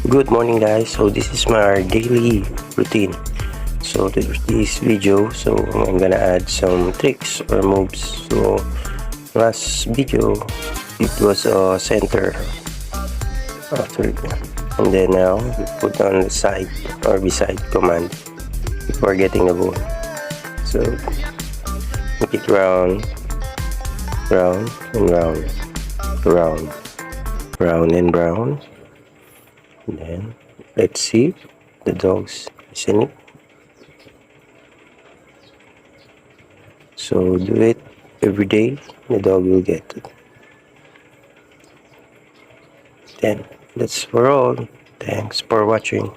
Good morning guys, so this is my daily routine. So this video, so I'm gonna add some tricks or moves. So last video it was a center after, and then now we put on the side or beside command before getting the ball. So make it round, round and round, round, round and round. And then let's see if the dog's listening. So do it every day, the dog will get it. Then that's for all. Thanks for watching.